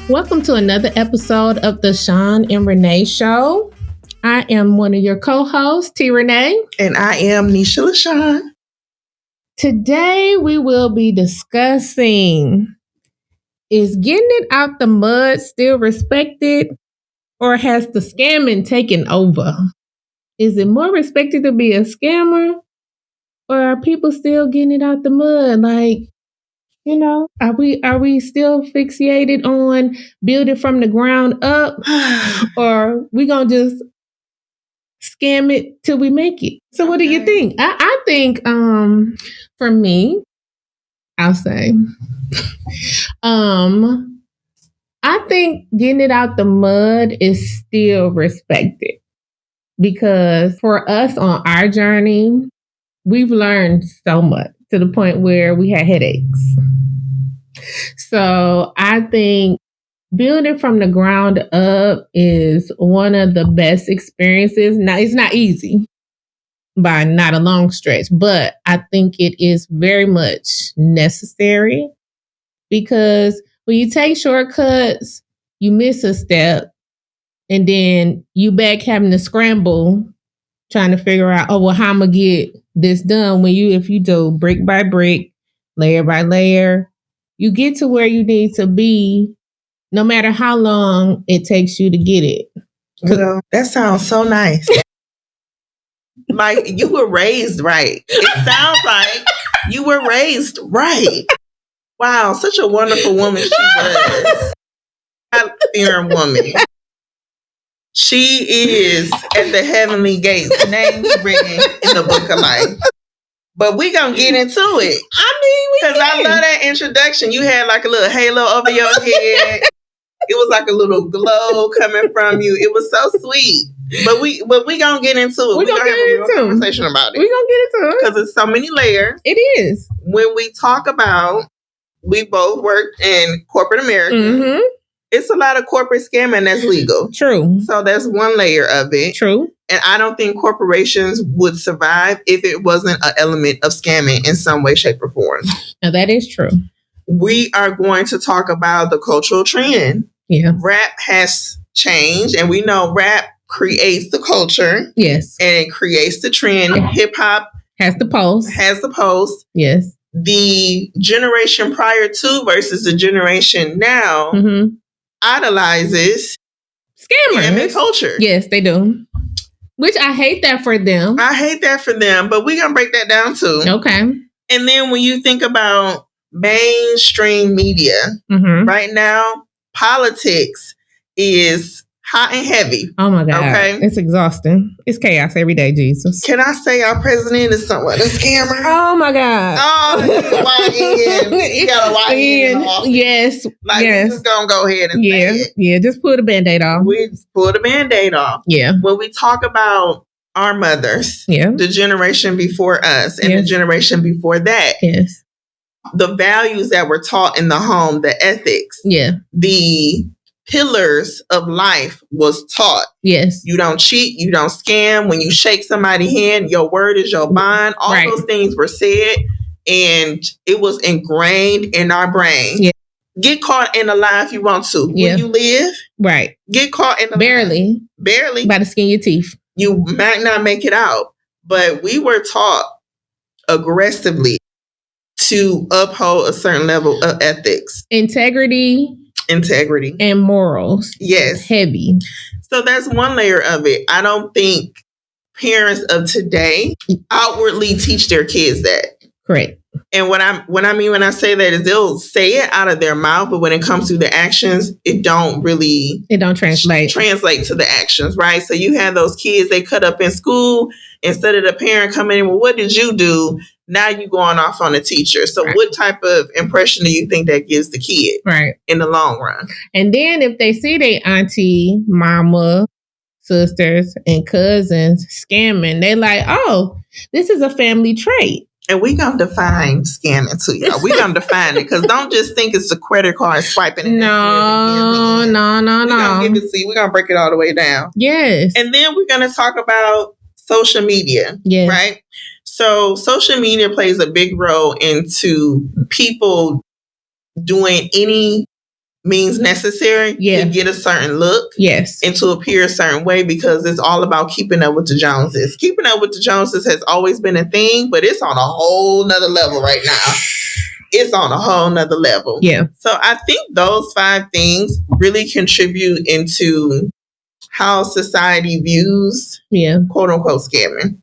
Welcome to another episode of the Sean and Renee Show. I am one of your co-hosts, T. Renee. And I am Nisha LaShawn. Today we will be discussing, is getting it out the mud still respected, or has the scamming taken over? Is it more respected to be a scammer, or are people still getting it out the mud? Are we still fixated on building from the ground up, or we gonna just scam it till we make it? So what do you think? I think for me, I'll say I think getting it out the mud is still respected, because for us on our journey, we've learned so much to the point where we had headaches. So I think building from the ground up is one of the best experiences. Now, it's not easy by not a long stretch, but I think it is very much necessary, because when you take shortcuts, you miss a step, and then you back having to scramble trying to figure out, how I'm going to get this done. If you do brick by brick, layer by layer, you get to where you need to be, no matter how long it takes you to get it. Well, that sounds so nice. Like you were raised right. It sounds like you were raised right. Wow, such a wonderful woman she was. God-fearing woman. She is at the heavenly gates. Name written in the book of life. But we gonna get into it. Because I love that introduction. You had like a little halo over your head. It was like a little glow coming from you. It was so sweet. But we gonna get into it. We're gonna have a real conversation about it. We're gonna get into it. Because it's so many layers. It is. When we talk about, we both worked in corporate America. Mm-hmm. It's a lot of corporate scamming that's legal. True. So that's one layer of it. True. And I don't think corporations would survive if it wasn't an element of scamming in some way, shape, or form. Now, that is true. We are going to talk about the cultural trend. Yeah. Rap has changed, and we know rap creates the culture. Yes. And it creates the trend. Hip hop has the post. Yes. The generation prior to versus the generation now idolizes scamming culture. Yes, they do. Which I hate that for them. But we're going to break that down too. Okay. And then when you think about mainstream media, right now, politics is hot and heavy. Oh my God. Okay. It's exhausting. It's chaos every day, Jesus. Can I say our president is somewhat a scammer? Oh my God. Oh, he got a YN. Yes. We're just going to go ahead and say it. Yeah, just pull the Band-Aid off. We just pull the Band-Aid off. Yeah. When we talk about our mothers, the generation before us and the generation before that, the values that were taught in the home, the ethics, the pillars of life was taught. Yes. You don't cheat. You don't scam. When you shake somebody's hand, your word is your bond. All those things were said, and it was ingrained in our brain. Yeah. Get caught in a lie if you want to. When you live, get caught in a lie. Barely. By the skin of your teeth. You might not make it out. But we were taught aggressively to uphold a certain level of ethics. Integrity. And morals. Yes. Heavy. So that's one layer of it. I don't think parents of today outwardly teach their kids that. Correct. And what I mean when I say that is they'll say it out of their mouth, but when it comes to the actions, it don't translate to the actions, right? So you have those kids, they cut up in school, instead of the parent coming in, well, what did you do? Now you going off on the teacher. So what type of impression do you think that gives the kid in the long run? And then if they see their auntie, mama, sisters, and cousins scamming. They like, oh, this is a family trait. And we gonna define scamming to y'all. We gonna define it, because don't just think it's the credit card swiping. And No. we gonna give it to you. We're gonna break it all the way down. Yes. And then we're gonna talk about social media. Yes. Right? So social media plays a big role into people doing any means necessary to get a certain look. Yes. And to appear a certain way, because it's all about keeping up with the Joneses. Keeping up with the Joneses has always been a thing, but it's on a whole nother level right now. It's on a whole nother level. Yeah. So I think those 5 things really contribute into how society views, quote unquote, scamming.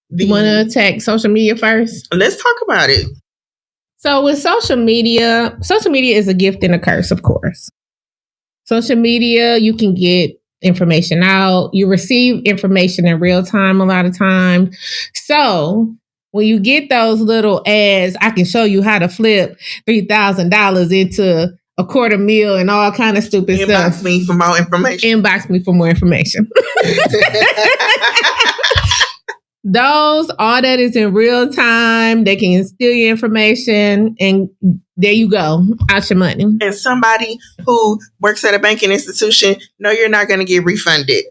You want to attack social media first? Let's talk about it. So with social media is a gift and a curse, of course. Social media, you can get information out. You receive information in real time a lot of time. So when you get those little ads, I can show you how to flip $3,000 into $250,000 and all kind of stupid stuff. Inbox me for more information. Inbox me for more information. All that is in real time. They can steal your information, and there you go, out your money. And somebody who works at a banking institution, no, you're not going to get refunded.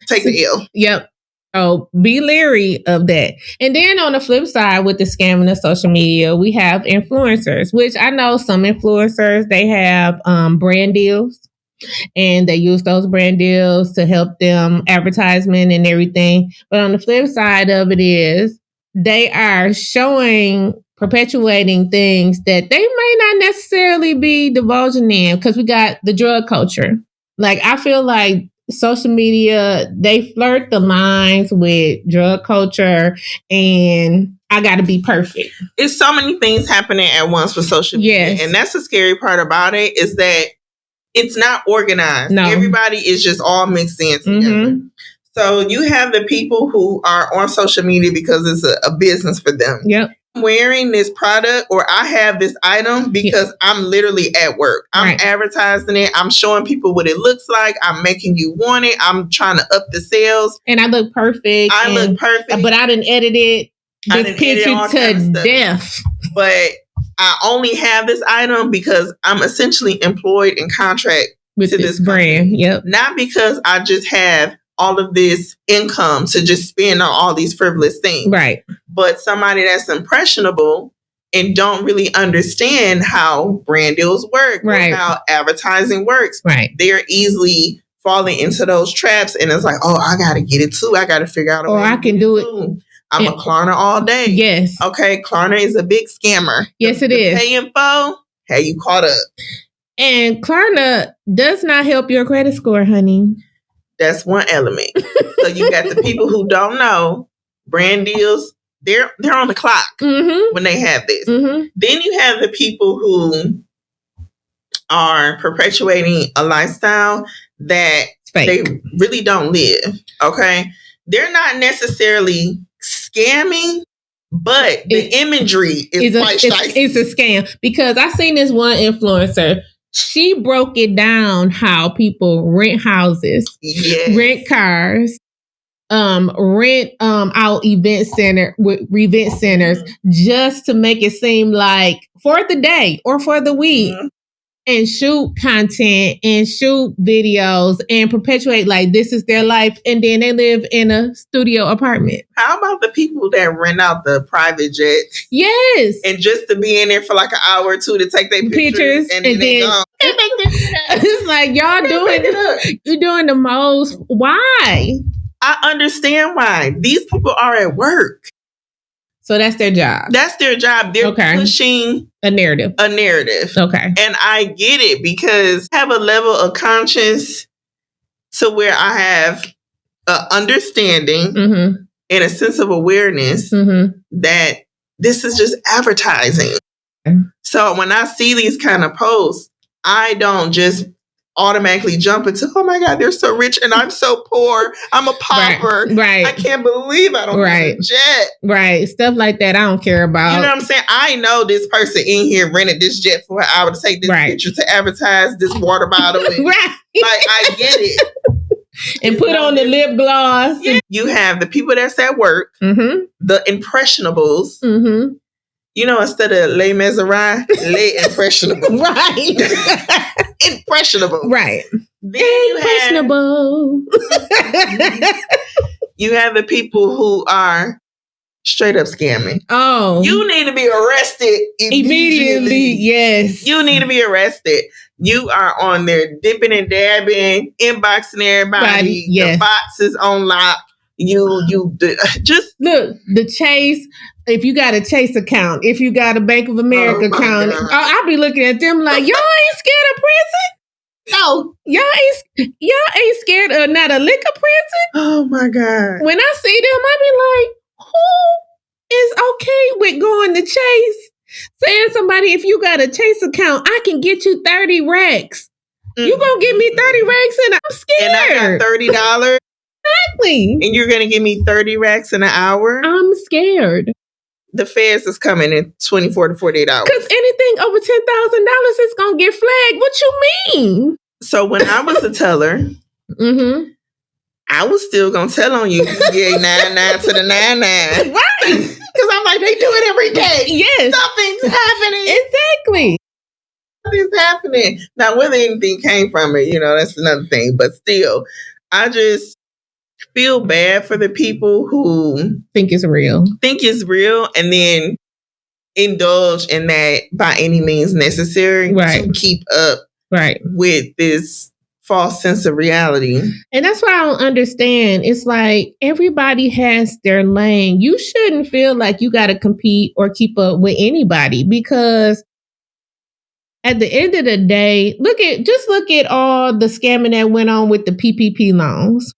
Take the L. Yep. So be leery of that. And then on the flip side, with the scamming of social media, we have influencers, which I know some influencers, they have brand deals. And they use those brand deals to help them advertisement and everything. But on the flip side of it is they are perpetuating things that they may not necessarily be divulging in, because we got the drug culture. Like, I feel like social media, they flirt the lines with drug culture and I got to be perfect. It's so many things happening at once with social media. Yes. And that's the scary part about it, is that it's not organized. No. Everybody is just all mixed in together. Mm-hmm. So you have the people who are on social media because it's a business for them. Yep. I'm wearing this product, or I have this item because I'm literally at work. I'm advertising it. I'm showing people what it looks like. I'm making you want it. I'm trying to up the sales. And I look perfect. But I didn't edit it. This picture to death. But I only have this item because I'm essentially employed in contract with this brand. Yep. Not because I just have all of this income to just spend on all these frivolous things. Right. But somebody that's impressionable and don't really understand how brand deals work, or how advertising works. Right. They're easily falling into those traps, and it's like, oh, I got to get it too. I got to figure out a way. Or I can do it. I'm a Klarna all day. Yes. Okay, Klarna is a big scammer. Yes, it is. Pay info, hey, you caught up. And Klarna does not help your credit score, honey. That's one element. So you got the people who don't know brand deals. They're on the clock when they have this. Mm-hmm. Then you have the people who are perpetuating a lifestyle that they really don't live. Okay, they're not necessarily scamming, but the imagery is quite shicey. It's a scam, because I seen this one influencer. She broke it down how people rent houses, rent cars, rent out event centers just to make it seem like for the day or for the week. And shoot content and shoot videos and perpetuate like this is their life, and then they live in a studio apartment. How about the people that rent out the private jets? Yes. And just to be in there for like an hour or two to take their pictures and then they go. It's like, you're doing the most. Why? I understand why. These people are at work. So that's their job. That's their job. They're pushing a narrative. Okay. And I get it, because I have a level of conscience to where I have an understanding and a sense of awareness that this is just advertising. So when I see these kind of posts, I don't just automatically jump into, oh my God, they're so rich and I'm so poor. I'm a pauper. Right. I can't believe I don't have a jet. Right. Stuff like that I don't care about. You know what I'm saying? I know this person in here rented this jet for an hour to take this picture to advertise this water bottle. And, like, I get it. and put on the lip gloss. Yeah. You have the people that's at work, the impressionables. You know, instead of Les Miserables, Les Impressionables. Right. Impressionable. Right. Then impressionable. You have the people who are straight up scamming. Oh. You need to be arrested immediately. Yes. You need to be arrested. You are on there dipping and dabbing, inboxing everybody. Yes. The box is on lock. You just look, the Chase. If you got a Chase account, if you got a Bank of America account, I'll be looking at them like, y'all ain't scared of prison? No, y'all ain't scared of not a lick of prison? Oh my God. When I see them, I be like, who is okay with going to Chase? Saying somebody, if you got a Chase account, I can get you 30 racks. You gonna give me 30 racks and I'm scared. And I got $30. Exactly. And you're gonna give me 30 racks in an hour? I'm scared. The feds is coming in 24 to 48 hours. Because anything over $10,000 is gonna get flagged. What you mean? So when I was a teller, I was still gonna tell on you. Yeah, 99 to the 99. Right. Because I'm like, they do it every day. Yes. Something's happening. Exactly. Something's happening. Now, whether anything came from it, you know, that's another thing. But still, I just feel bad for the people who think it's real and then indulge in that by any means necessary to keep up with this false sense of reality. And that's why I don't understand. It's like everybody has their lane. You shouldn't feel like you got to compete or keep up with anybody, because at the end of the day, look at all the scamming that went on with the PPP loans.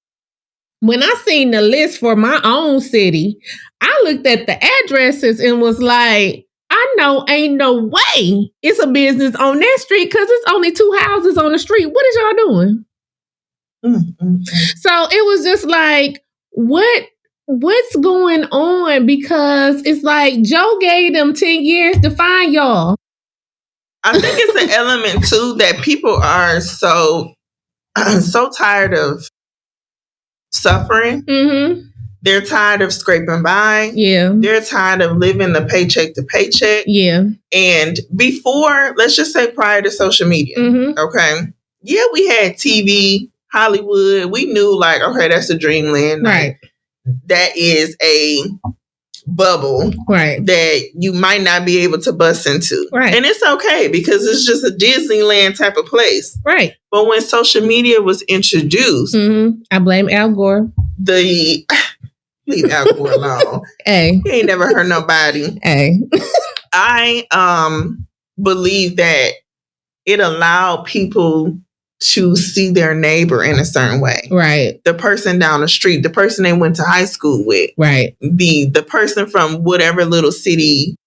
When I seen the list for my own city, I looked at the addresses and was like, I know ain't no way it's a business on that street because it's only 2 houses on the street. What is y'all doing? So it was just like, what's going on? Because it's like Joe gave them 10 years to find y'all. I think it's an element too that people are so tired of suffering. They're tired of scraping by. Yeah. They're tired of living the paycheck to paycheck. Yeah. And before, let's just say prior to social media, okay? Yeah, we had TV, Hollywood. We knew like, okay, that's a dreamland. Right. That is a bubble that you might not be able to bust into. Right. And it's okay because it's just a Disneyland type of place. Right. But when social media was introduced, I blame Al Gore. Leave Al Gore alone. Hey. He ain't never hurt nobody. Hey. I believe that it allowed people to see their neighbor in a certain way. Right. The person down the street, the person they went to high school with. Right. The person from whatever little city,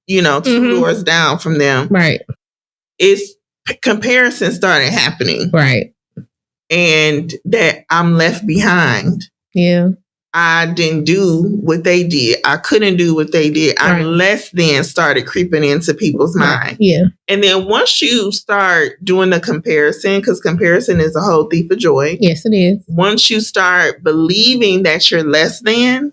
you know, 2 doors down from them. Right. Comparison started happening. Right. And that I'm left behind. Yeah. I didn't do what they did. I couldn't do what they did. Right. I'm less than started creeping into people's mind. Yeah. And then once you start doing the comparison, because comparison is a whole thief of joy. Yes, it is. Once you start believing that you're less than,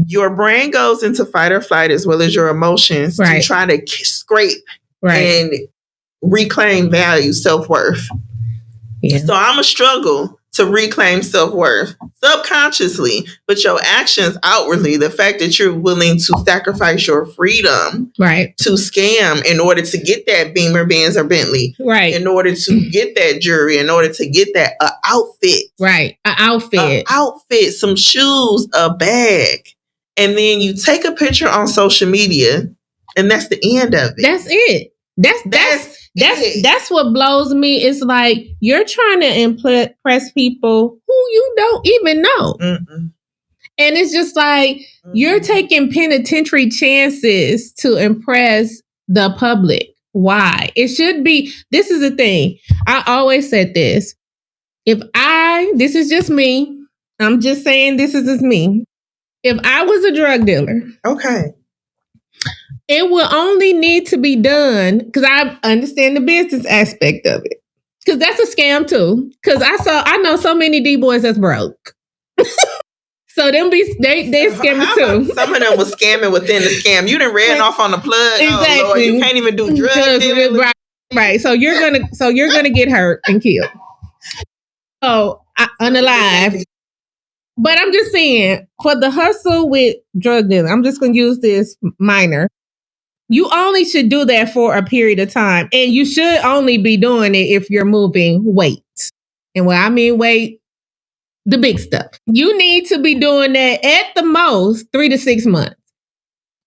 your brain goes into fight or flight as well as your emotions to try to scrape and reclaim value, self-worth. Yeah. So I'm a struggle to reclaim self-worth subconsciously, but your actions outwardly, the fact that you're willing to sacrifice your freedom to scam in order to get that Beamer, Benz, or Bentley, in order to get that jewelry, in order to get that outfit, an outfit, some shoes, a bag, and then you take a picture on social media, and that's the end of it. That's it. That's what blows me. It's like you're trying to impress people who you don't even know. And it's just like you're taking penitentiary chances to impress the public. Why? It should be. This is the thing. I always said this. This is just me. I'm just saying this is just me. If I was a drug dealer. Okay. It will only need to be done because I understand the business aspect of it. Because that's a scam too. Because I know so many D boys that's broke. So them they scamming too. Some of them was scamming within the scam. You done ran off on the plug. Exactly. Oh Lord, you can't even do drug dealing. Right. So you're gonna get hurt and killed. So unalive. But I'm just saying, for the hustle with drug dealing, I'm just gonna use this minor. You only should do that for a period of time. And you should only be doing it if you're moving weight. And when I mean weight, the big stuff. You need to be doing that at the most 3 to 6 months.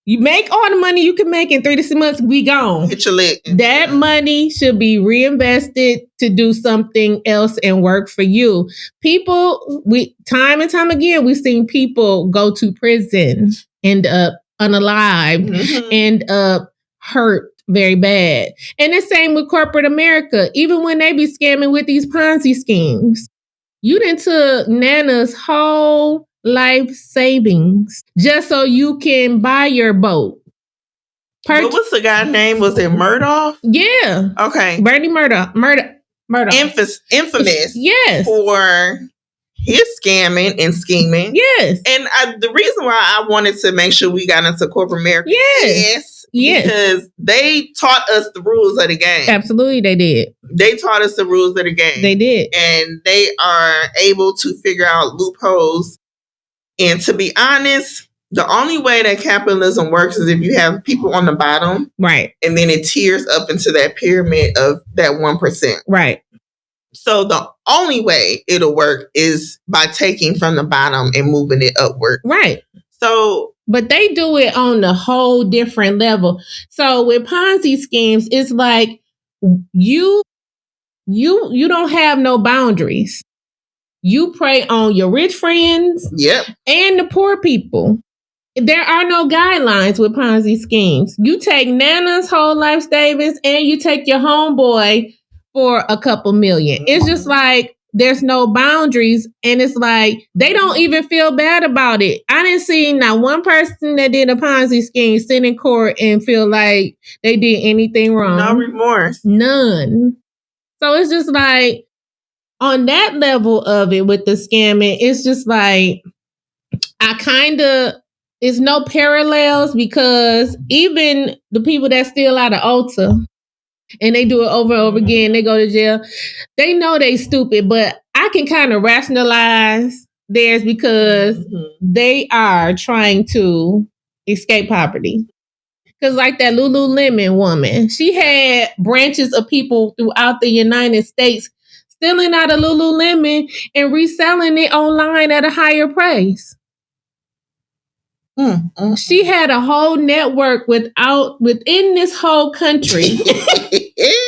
You make all the money you can make in 3 to 6 months, we gone. Hit your lick. That money should be reinvested to do something else and work for you. People, time and time again, we've seen people go to prison, end up unalived, end up hurt very bad. And the same with corporate America. Even when they be scamming with these Ponzi schemes, you done took Nana's whole life savings just so you can buy your boat. What was the guy's name? Was it Murdoch? Yeah. Okay. Bernie Murdoch. Infamous. Yes. For his scamming and scheming. Yes. And the reason why I wanted to make sure we got into corporate America is because they taught us the rules of the game. Absolutely, they did. They taught us the rules of the game. They did. And they are able to figure out loopholes. And to be honest, the only way that capitalism works is if you have people on the bottom. Right. And then it tears up into that pyramid of that 1%. Right. So the only way it'll work is by taking from the bottom and moving it upward. Right. So, but they do it on the whole different level. So with Ponzi schemes, it's like you don't have no boundaries. You prey on your rich friends. Yep. And the poor people. There are no guidelines with Ponzi schemes. You take Nana's whole life savings and you take your homeboy for a couple million. It's just like there's no boundaries, and it's like they don't even feel bad about it. I didn't see not one person that did a Ponzi scheme sit in court and feel like they did anything wrong. No remorse. None. So it's just like on that level of it with the scamming, it's just like it's no parallels, because even the people that steal out of Ulta and they do it over and over again, they go to jail, they know they stupid, but I can kind of rationalize theirs because they are trying to escape poverty. Because like that Lululemon woman, she had branches of people throughout the United States stealing out of Lululemon and reselling it online at a higher price. She had a whole network within this whole country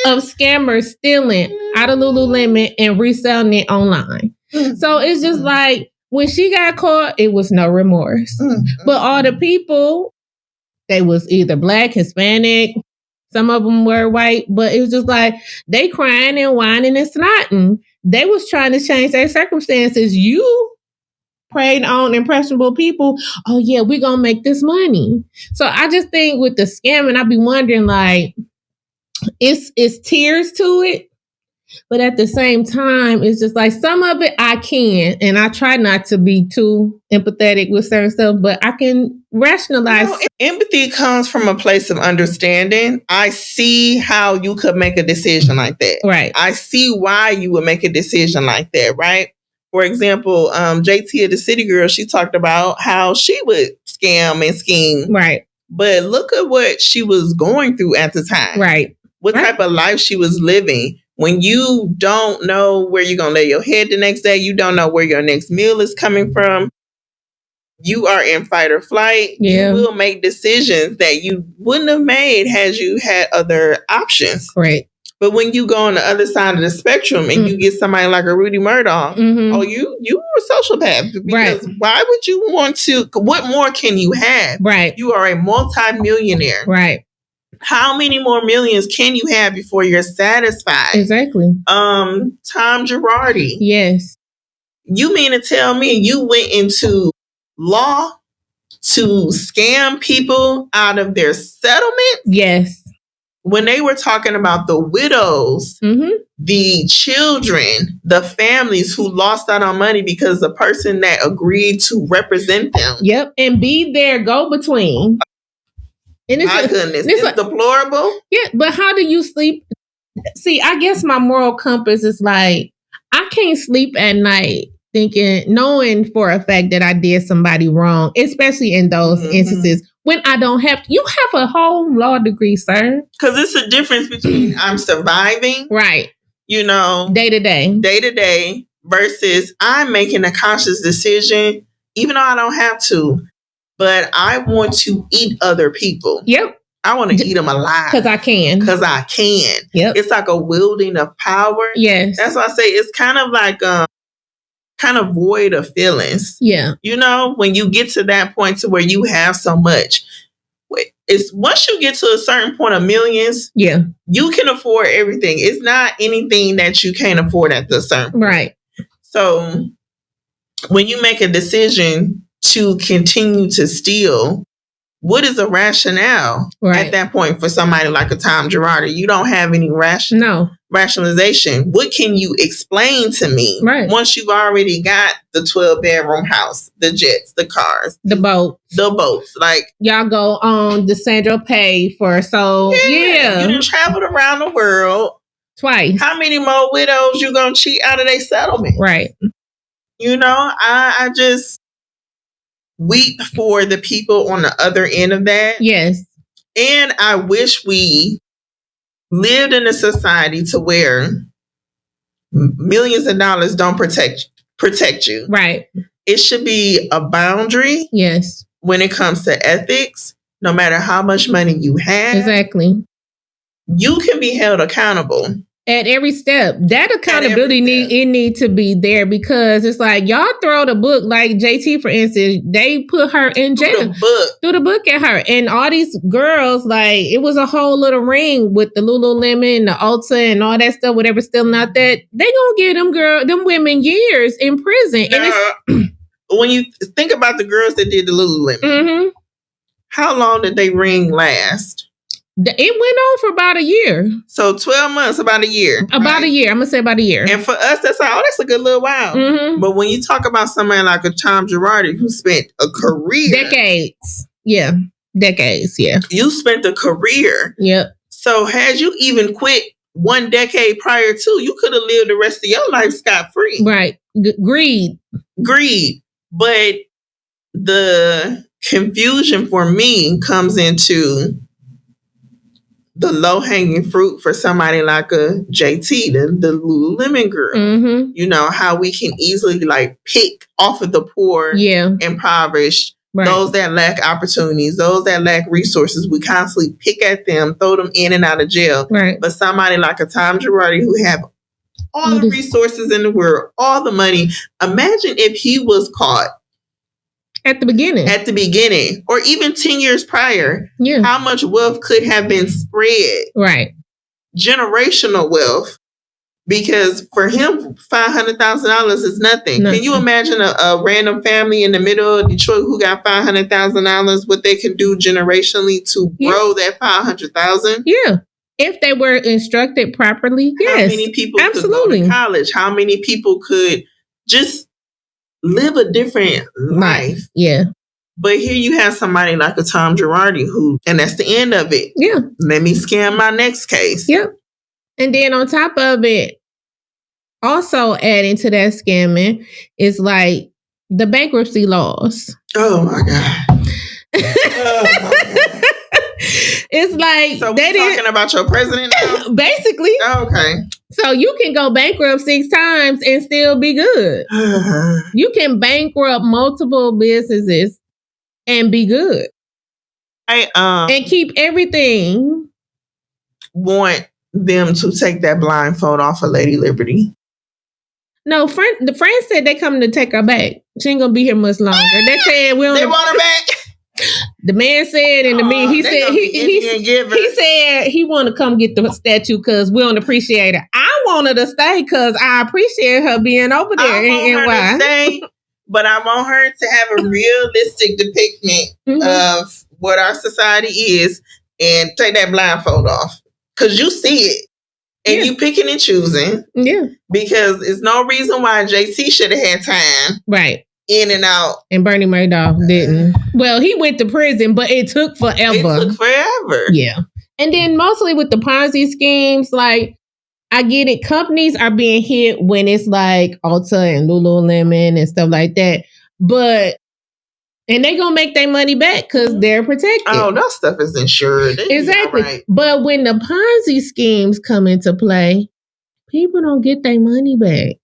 of scammers stealing out of Lululemon and reselling it online. So it's just like when she got caught, it was no remorse. But all the people, they was either Black, Hispanic, some of them were white, but it was just like they crying and whining and snotting. They was trying to change their circumstances. You preyed on impressionable people. Oh yeah, we're gonna make this money. So I just think with the scamming, I'd be wondering, like, it's tiers to it, but at the same time, it's just like some of it I can, and I try not to be too empathetic with certain stuff, but I can rationalize. Empathy comes from a place of understanding. I see how you could make a decision like that. Right. I see why you would make a decision like that, right? For example, JT of the City Girl, she talked about how she would scam and scheme. Right. But look at what she was going through at the time. Right. What type of life she was living. When you don't know where you're going to lay your head the next day, you don't know where your next meal is coming from. You are in fight or flight. Yeah. You will make decisions that you wouldn't have made had you had other options. Right. But when you go on the other side of the spectrum and you get somebody like a Rudy Murdoch, oh, you are a sociopath. Because why would you want to? What more can you have? Right. You are a multi-millionaire. Right. How many more millions can you have before you're satisfied? Exactly. Tom Girardi. Yes. You mean to tell me you went into law to scam people out of their settlement? Yes. when they were talking about the widows, the children, the families who lost out on money because the person that agreed to represent them. Yep. And be their go-between. And My goodness, it's like, deplorable. Yeah, but how do you sleep? See, I guess my moral compass is like, I can't sleep at night knowing for a fact that I did somebody wrong, especially in those instances when I don't have to. You have a whole law degree, sir. Because it's a difference between I'm surviving, right? Day to day, versus I'm making a conscious decision, even though I don't have to. But I want to eat other people. Yep. I want to eat them alive. Because I can. Yep. It's like a wielding of power. Yes. That's why I say it's kind of like kind of void of feelings. Yeah. When you get to that point to where you have so much, it's once you get to a certain point of millions, you can afford everything. It's not anything that you can't afford at the certain point. Right. So when you make a decision to continue to steal, what is the rationale at that point for somebody like a Tom Girardi? You don't have any rationalization. What can you explain to me once you've already got the 12-bedroom house, the jets, the cars, the boats? Like, y'all go on the Sandro Pay for you done traveled around the world twice. How many more widows you gonna cheat out of their settlement? Right. I just weep for the people on the other end of that. Yes. And I wish we lived in a society to where millions of dollars don't protect you. Right. It should be a boundary. Yes. When it comes to ethics, no matter how much money you have. Exactly. You can be held accountable. At every step. That accountability need to be there, because it's like y'all throw the book, like JT, for instance, they put her in jail. Threw the book at her. And all these girls, like, it was a whole little ring with the Lululemon, the Ulta, and all that stuff, whatever, still out there. They gonna give them women years in prison. And when you think about the girls that did the Lululemon, how long did they ring last? It went on for about a year. So 12 months, about a year. About a year. I'm going to say about a year. And for us, that's a good little while. But when you talk about somebody like a Tom Girardi who spent a career. Decades. Yeah. Decades. Yeah. You spent a career. Yep. So had you even quit 1 decade prior to, you could have lived the rest of your life scot-free. Right. Greed. But the confusion for me comes into the low-hanging fruit for somebody like a JT, the Lululemon girl. How we can easily pick off of the poor, impoverished, those that lack opportunities, those that lack resources. We constantly pick at them, throw them in and out of jail. Right. But somebody like a Tom Girardi who have all the resources in the world, all the money. Imagine if he was caught at the beginning, or even 10 years prior. Yeah. How much wealth could have been spread? Right. Generational wealth. Because for him, $500,000 is nothing. Can you imagine a random family in the middle of Detroit who got $500,000, what they can do generationally to grow that $500,000? Yeah. If they were instructed properly, yes. How many people could go to college? How many people could just live a different life? Yeah. But here you have somebody like a Tom Girardi and that's the end of it. Yeah. Let me scam my next case. Yep. And then on top of it, also adding to that scamming is like the bankruptcy laws. Oh my God. It's like, so we're talking about your president now? Basically. Oh, okay. So you can go bankrupt 6 times and still be good. You can bankrupt multiple businesses and be good. And keep everything. Want them to take that blindfold off of Lady Liberty. No, the friends said they coming to take her back. She ain't gonna be here much longer. They said they want her back. The man said, and he said he want to come get the statue because we don't appreciate her. I want her to stay because I appreciate her being over there. I want her to stay, but I want her to have a realistic depiction of what our society is, and take that blindfold off. because you see it and you picking and choosing. Yeah. Because there's no reason why JC should have had time. Right. In and out. And Bernie Madoff didn't. Well, he went to prison, but it took forever. It took forever. Yeah. And then mostly with the Ponzi schemes, like, I get it. Companies are being hit when it's like Ulta and Lululemon and stuff like that. But, and they going to make their money back because they're protected. Oh, that stuff is insured. Exactly. Right. But when the Ponzi schemes come into play, people don't get their money back.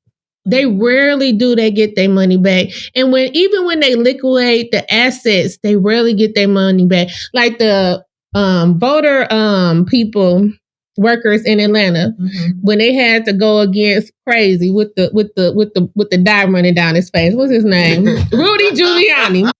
They rarely do they get their money back. And even when they liquidate the assets, they rarely get their money back. Like the voter people, workers in Atlanta, when they had to go against Crazy with the dye running down his face. What's his name? Rudy Giuliani.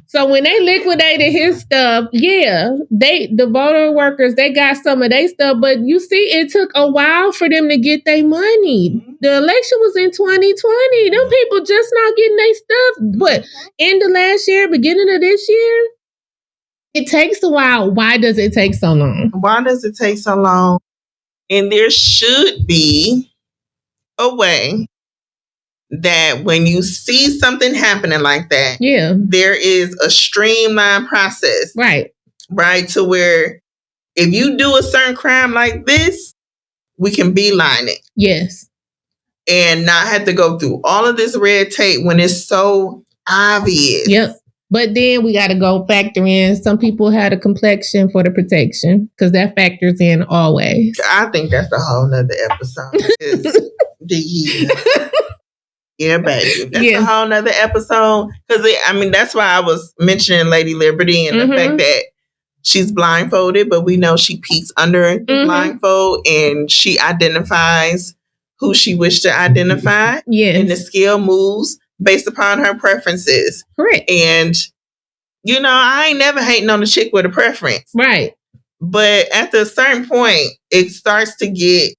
So when they liquidated his stuff, the voter workers, they got some of their stuff, but you see, it took a while for them to get their money. The election was in 2020. Them people just not getting their stuff. But end of last year, beginning of this year, it takes a while. Why does it take so long? Why does it take so long? And there should be a way that when you see something happening like that, there is a streamlined process. Right. To where if you do a certain crime like this, we can beeline it. Yes. And not have to go through all of this red tape when it's so obvious. Yep. But then we got to go factor in some people had a complexion for the protection because that factors in always. I think that's a whole nother episode. Yeah, baby. That's a whole nother episode. Because, that's why I was mentioning Lady Liberty and the fact that she's blindfolded, but we know she peeks under the blindfold and she identifies who she wished to identify. Yes. And the scale moves based upon her preferences. Correct. And, I ain't never hating on a chick with a preference. Right. But at a certain point, it starts to get,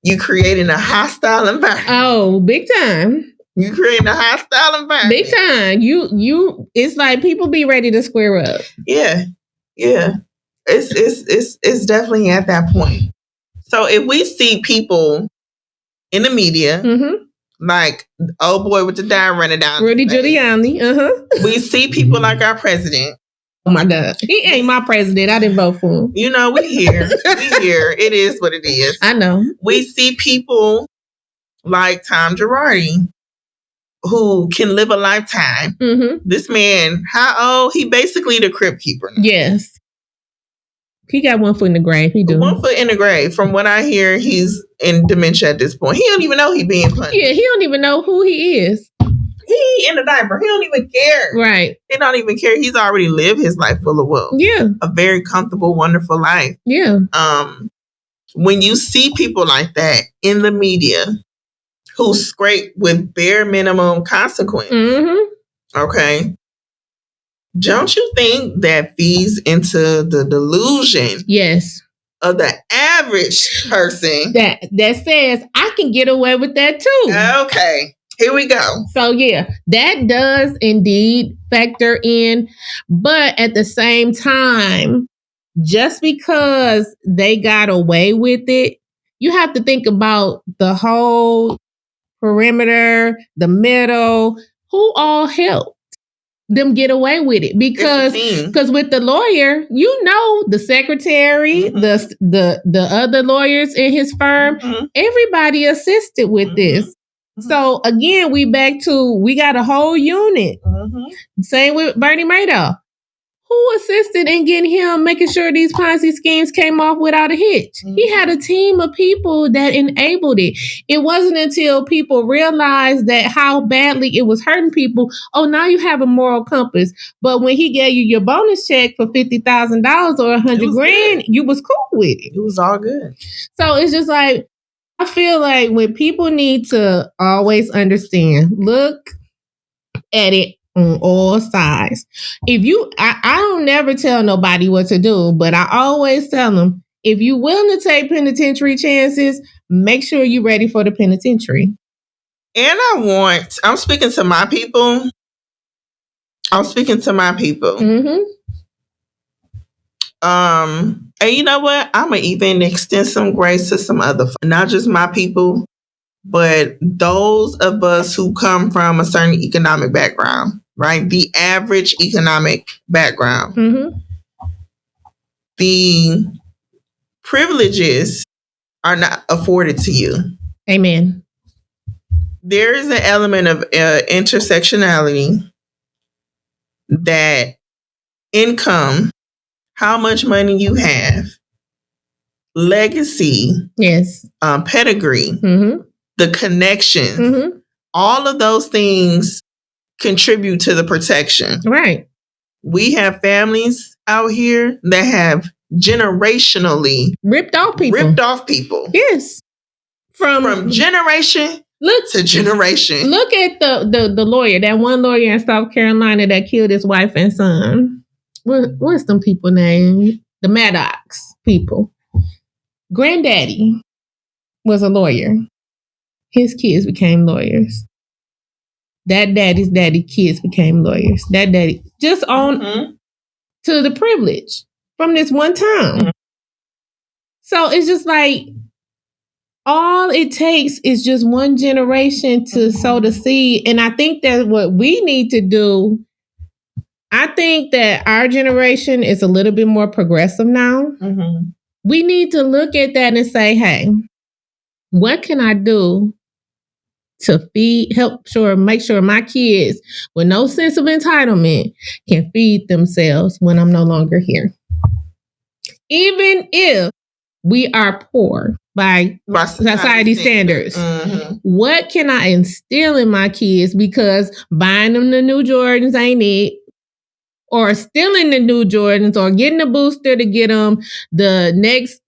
you creating a hostile environment. Oh, big time. You creating a hostile environment. Big time. You it's like people be ready to square up. Yeah. Yeah. It's definitely at that point. So if we see people in the media, like old boy with the dye running down, Rudy Giuliani, we see people like our president. Oh my God. He ain't my president. I didn't vote for him. We here. It is what it is. I know. We see people like Tom Girardi who can live a lifetime. This man, how old? He basically the crypt keeper now. Yes. He got 1 foot in the grave. He do. 1 foot in the grave. From what I hear, he's in dementia at this point. He don't even know he being punished. Yeah, he don't even know who he is. He in the diaper. He don't even care. Right. He don't even care. He's already lived his life full of wealth. Yeah. A very comfortable, wonderful life. Yeah. When you see people like that in the media who scrape with bare minimum consequence, okay, don't you think that feeds into the delusion? Yes. Of the average person that says I can get away with that too. Okay. Here we go. So yeah, that does indeed factor in. But at the same time, just because they got away with it, you have to think about the whole perimeter, the middle, who all helped them get away with it. Because with the lawyer, the secretary, the other lawyers in his firm, everybody assisted with this. So again, we got a whole unit. Same with Bernie Madoff. Who assisted in getting him, making sure these Ponzi schemes came off without a hitch? He had a team of people that enabled it. It wasn't until people realized that how badly it was hurting people. Oh, now you have a moral compass. But when he gave you your bonus check for $50,000 or $100,000, you was cool with it. It was all good. So it's just like, I feel like when people need to always understand, look at it on all sides. I don't never tell nobody what to do, but I always tell them, if you're willing to take penitentiary chances, make sure you're ready for the penitentiary. And I'm speaking to my people. And you know what? I'm gonna even extend some grace to some other, not just my people, but those of us who come from a certain economic background, right? The average economic background. Mm-hmm. The privileges are not afforded to you. Amen. There is an element of intersectionality that income, how much money you have, legacy, yes, pedigree, mm-hmm. the connections, mm-hmm. all of those things contribute to the protection. Right. We have families out here that have generationally ripped off people. Yes. From generation to generation. Look at the lawyer, that one lawyer in South Carolina that killed his wife and son. What's them people name? The Maddox people. Granddaddy was a lawyer. His kids became lawyers. That daddy's daddy kids became lawyers. That daddy just on to the privilege from this one time. Mm-hmm. So it's just like all it takes is just one generation to sow the seed. And I think that what we need to do, I think that our generation is a little bit more progressive now. Mm-hmm. We need to look at that and say, hey, what can I do to make sure my kids with no sense of entitlement can feed themselves when I'm no longer here? Even if we are poor by society standards. Mm-hmm. What can I instill in my kids? Because buying them the new Jordans ain't it. Or stealing the new Jordans or getting a booster to get them the next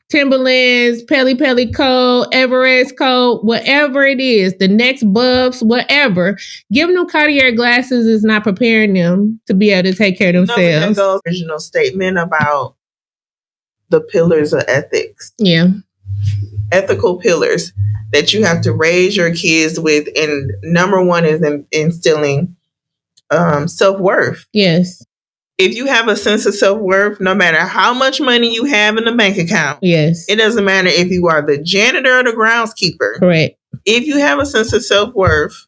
Timberlands, Pelly coat, Everest coat, whatever it is, the next buffs, whatever. Giving them Cartier glasses is not preparing them to be able to take care of themselves. That goes original statement about the pillars of ethics. Yeah. Ethical pillars that you have to raise your kids with. And number one is instilling self-worth. Yes. If you have a sense of self-worth, no matter how much money you have in the bank account, yes, it doesn't matter if you are the janitor or the groundskeeper. Correct. If you have a sense of self-worth,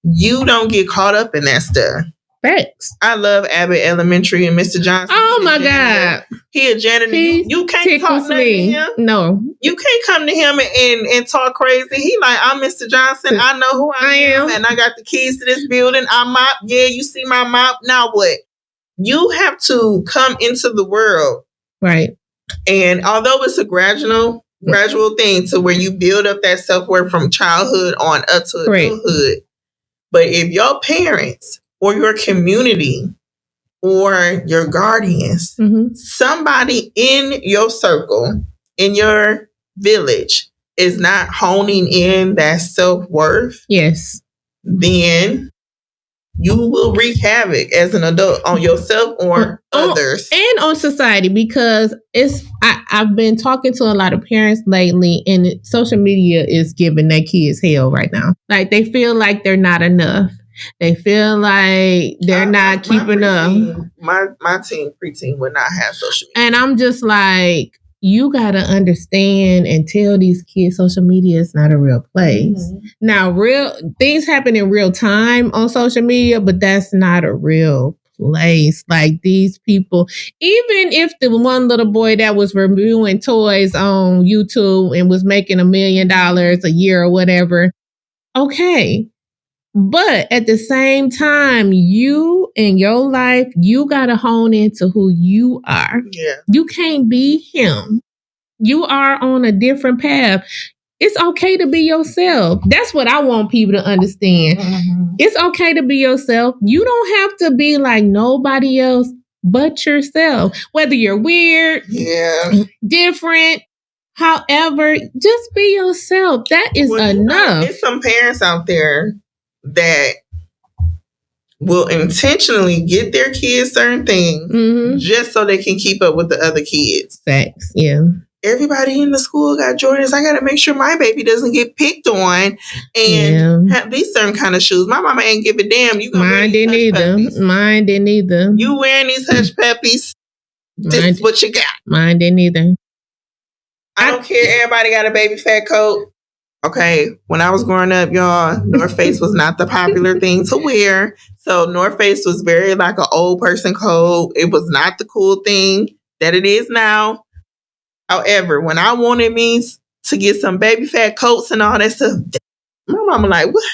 you don't get caught up in that stuff. Facts. I love Abbott Elementary and Mr. Johnson. Oh my God. He a janitor. You can't talk to him. No. You can't come to him and talk crazy. He like, I'm Mr. Johnson. I know who I am. And I got the keys to this building. I mop. Yeah, you see my mop. Now what? You have to come into the world. Right. And although it's a gradual thing to where you build up that self-worth from childhood on up to adulthood. But if your parents or your community or your guardians, somebody in your circle, in your village is not honing in that self-worth, yes, then you will wreak havoc as an adult on yourself or others. And on society, because I've been talking to a lot of parents lately, and social media is giving their kids hell right now. Like they feel like they're not enough. They feel like they're not keeping up. My preteen would not have social media. And I'm just like, you got to understand and tell these kids social media is not a real place. Mm-hmm. Now, real things happen in real time on social media, but that's not a real place. Like these people, even if the one little boy that was reviewing toys on YouTube and was making $1 million a year or whatever, okay. But at the same time, you in your life, you got to hone into who you are. Yeah. You can't be him. You are on a different path. It's okay to be yourself. That's what I want people to understand. Mm-hmm. It's okay to be yourself. You don't have to be like nobody else but yourself. Whether you're weird, different, however, just be yourself. That is enough. There's some parents out there that will intentionally get their kids certain things just so they can keep up with the other kids. Facts, yeah. Everybody in the school got Jordans. I got to make sure my baby doesn't get picked on and have these certain kind of shoes. My mama ain't give a damn. Mine didn't either. You wearing these hush puppies This is what you got. Mine didn't either. I don't care. Everybody got a baby fat coat. Okay, when I was growing up, y'all, North Face was not the popular thing to wear. So North Face was very like an old person coat. It was not the cool thing that it is now. However, when I wanted me to get some baby fat coats and all that stuff, my mama like, what?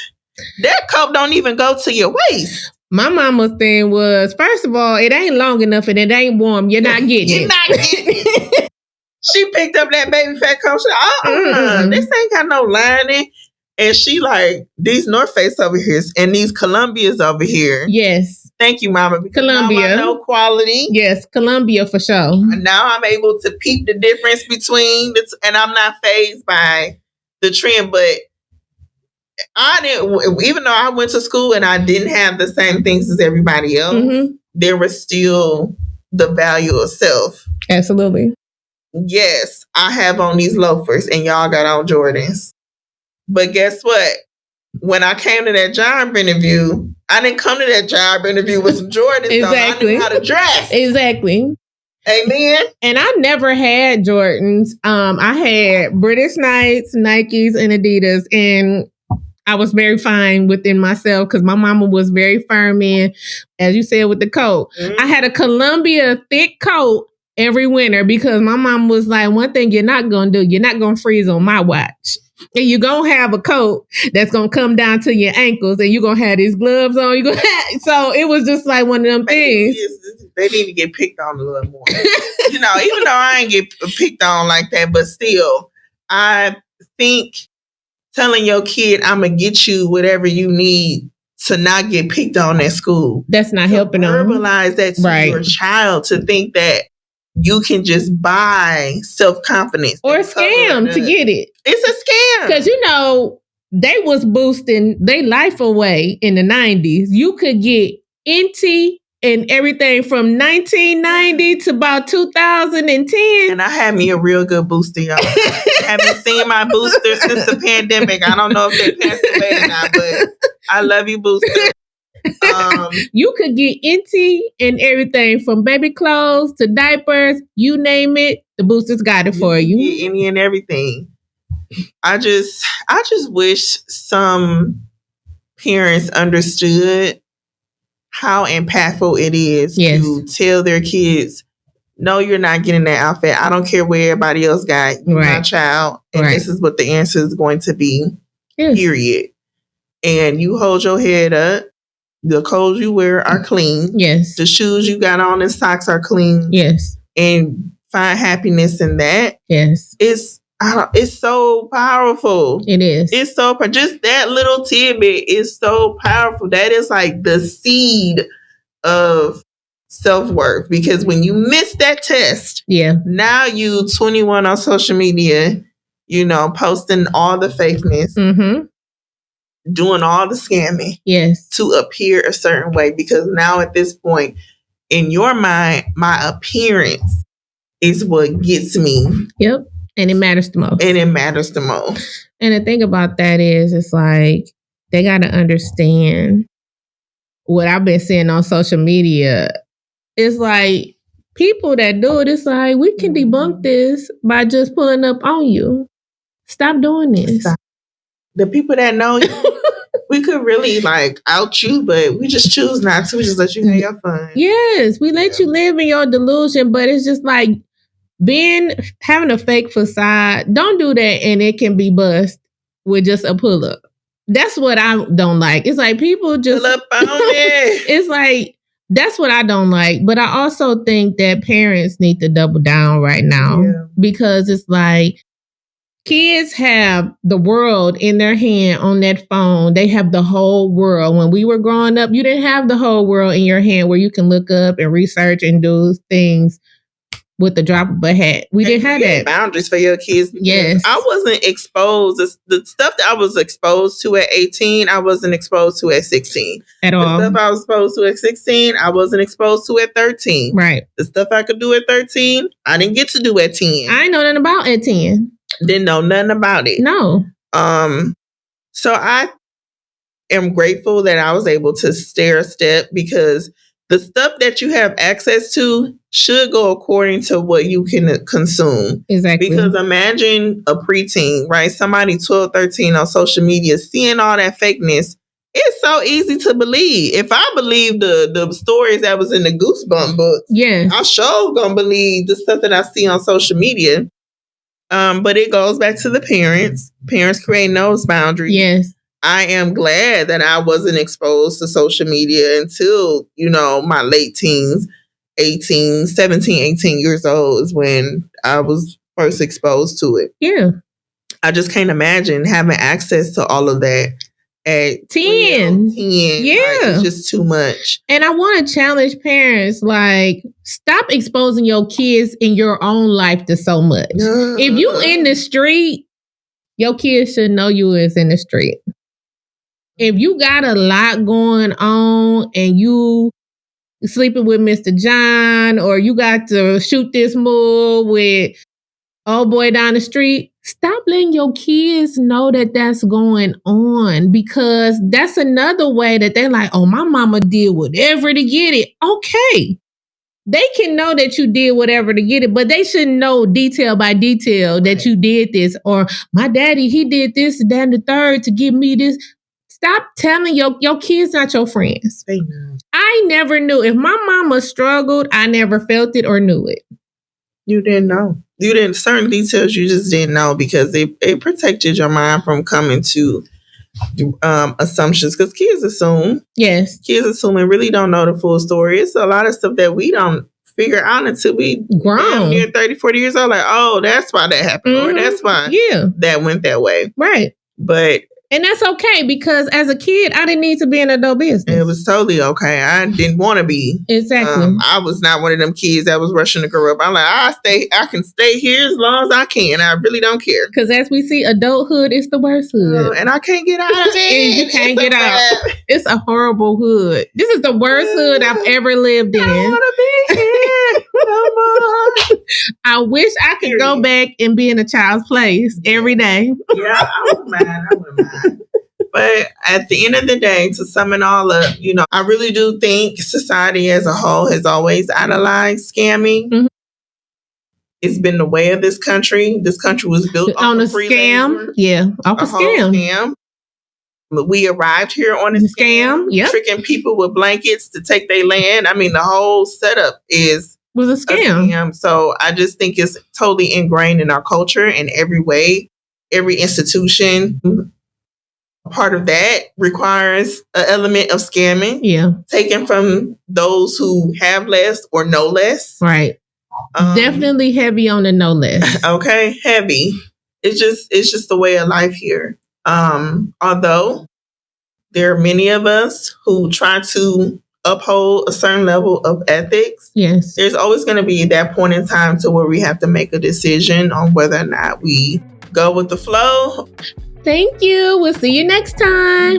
That coat don't even go to your waist. My mama's thing was, first of all, it ain't long enough and it ain't warm. You're not getting it. You're not getting it. She picked up that baby fat coat. She like, this ain't got no lining. And she like, these North Face over here and these Columbias over here. Yes. Thank you, Mama. Because Columbia. Now I know quality. Yes, Columbia for sure. And now I'm able to peep the difference between and I'm not fazed by the trend, but I didn't, even though I went to school and I didn't have the same things as everybody else, there was still the value of self. Absolutely. Yes, I have on these loafers and y'all got on Jordans. But guess what? When I came to that job interview, I didn't come to that job interview with some Jordans. Exactly. I knew how to dress. Exactly. Amen. And I never had Jordans. I had British Knights, Nikes, and Adidas. And I was very fine within myself because my mama was very firm in, as you said, with the coat. I had a Columbia thick coat every winter because my mom was like, one thing you're not going to do, you're not going to freeze on my watch. And you're going to have a coat that's going to come down to your ankles and you're going to have these gloves on. So it was just like one of them things. They need to get picked on a little more. Even though I ain't get picked on like that, but still, I think telling your kid, I'm going to get you whatever you need to not get picked on at school. That's not helping them. Verbalize that to your child to think that you can just buy self-confidence. Or a scam to get it. It's a scam. Because, they was boosting their life away in the 90s. You could get NT and everything from 1990 to about 2010. And I had me a real good booster, y'all. I haven't seen my booster since the pandemic. I don't know if they passed away or not, but I love you, booster. You could get NT and everything from baby clothes to diapers, you name it, the boosters got it for you. Get any and everything. I just wish some parents understood how impactful it is to tell their kids, no, you're not getting that outfit. I don't care where everybody else got. You're my child. And this is what the answer is going to be, period. And you hold your head up. The clothes you wear are clean. Yes. The shoes you got on and socks are clean. Yes. And find happiness in that. Yes. It's so powerful. It is. It's so just that little tidbit is so powerful. That is like the seed of self-worth. Because when you miss that test, now you 21 on social media, posting all the fakeness. Doing all the scamming to appear a certain way, because now at this point in your mind, my appearance is what gets me. Yep. And it matters the most. And the thing about that is, it's like, they got to understand what I've been seeing on social media. It's like, people that do it, it's like, we can debunk this by just pulling up on you. Stop doing this. The people that know you, we could really out you, but we just choose not to. We just let you have your fun. Yes, we let you live in your delusion, but it's just like having a fake facade. Don't do that, and it can be bust with just a pull up. That's what I don't like. It's like people just pull up on it. It's like, that's what I don't like. But I also think that parents need to double down right now because it's like, kids have the world in their hand on that phone. They have the whole world. When we were growing up, you didn't have the whole world in your hand where you can look up and research and do things with the drop of a hat. We didn't have that. Boundaries for your kids. Yes. I wasn't exposed. The stuff that I was exposed to at 18, I wasn't exposed to at 16. At all. The stuff I was exposed to at 16, I wasn't exposed to at 13. Right. The stuff I could do at 13, I didn't get to do at 10. I ain't know nothing about at 10. Didn't know nothing about it. No. So I am grateful that I was able to stare a step, because the stuff that you have access to, should go according to what you can consume. Exactly. Because imagine a preteen, right? Somebody 12, 13 on social media seeing all that fakeness. It's so easy to believe. If I believe the stories that was in the Goosebump books, I sure gonna believe the stuff that I see on social media. But it goes back to the parents. Parents creating those boundaries. Yes. I am glad that I wasn't exposed to social media until, my late teens. 17, 18 years old is when I was first exposed to it. Yeah. I just can't imagine having access to all of that at 10. 10. Yeah. It's just too much. And I want to challenge parents, stop exposing your kids in your own life to so much. If you in the street, your kids should know you is in the street. If you got a lot going on and you sleeping with Mr. John, or you got to shoot this move with old boy down the street, stop letting your kids know that that's going on, because that's another way that they're like, oh, my mama did whatever to get it. Okay. They can know that you did whatever to get it, but they shouldn't know detail by detail that you did this, or my daddy, he did this, that, and the third to give me this. Stop telling your kids not your friends. They know. I never knew. If my mama struggled, I never felt it or knew it. You didn't know. You didn't. Certain details you just didn't know because it protected your mind from coming to assumptions, because kids assume. Yes. Kids assume and really don't know the full story. It's a lot of stuff that we don't figure out until we grown. Near 30, 40 years old. Like, oh, that's why that happened. Or that's why that went that way. Right. And that's okay, because as a kid, I didn't need to be in adult business. It was totally okay. I didn't want to be. Exactly. I was not one of them kids that was rushing to grow up. I'm like, I can stay here as long as I can. I really don't care. Because as we see, adulthood is the worst hood. And I can't get out of it. You can't get out. It's a horrible hood. This is the worst hood I've ever lived in. I don't want to be here. Come on. I wish I could go back and be in a child's place every day. Yeah, I wouldn't mind. But at the end of the day, to sum it all up, I really do think society as a whole has always idolized scamming. Mm-hmm. It's been the way of this country. This country was built on a free scam. labor, yeah, off a scam. We arrived here on a scam, tricking people with blankets to take their land. I mean, the whole setup was a scam. So I just think it's totally ingrained in our culture in every way, every institution. Part of that requires an element of scamming. Yeah. Taken from those who have less or know less. Right. Definitely heavy on the no less. Okay. Heavy. It's just the way of life here. Although there are many of us who try to uphold a certain level of ethics. Yes. There's always going to be that point in time to where we have to make a decision on whether or not we go with the flow. Thank you. We'll see you next time.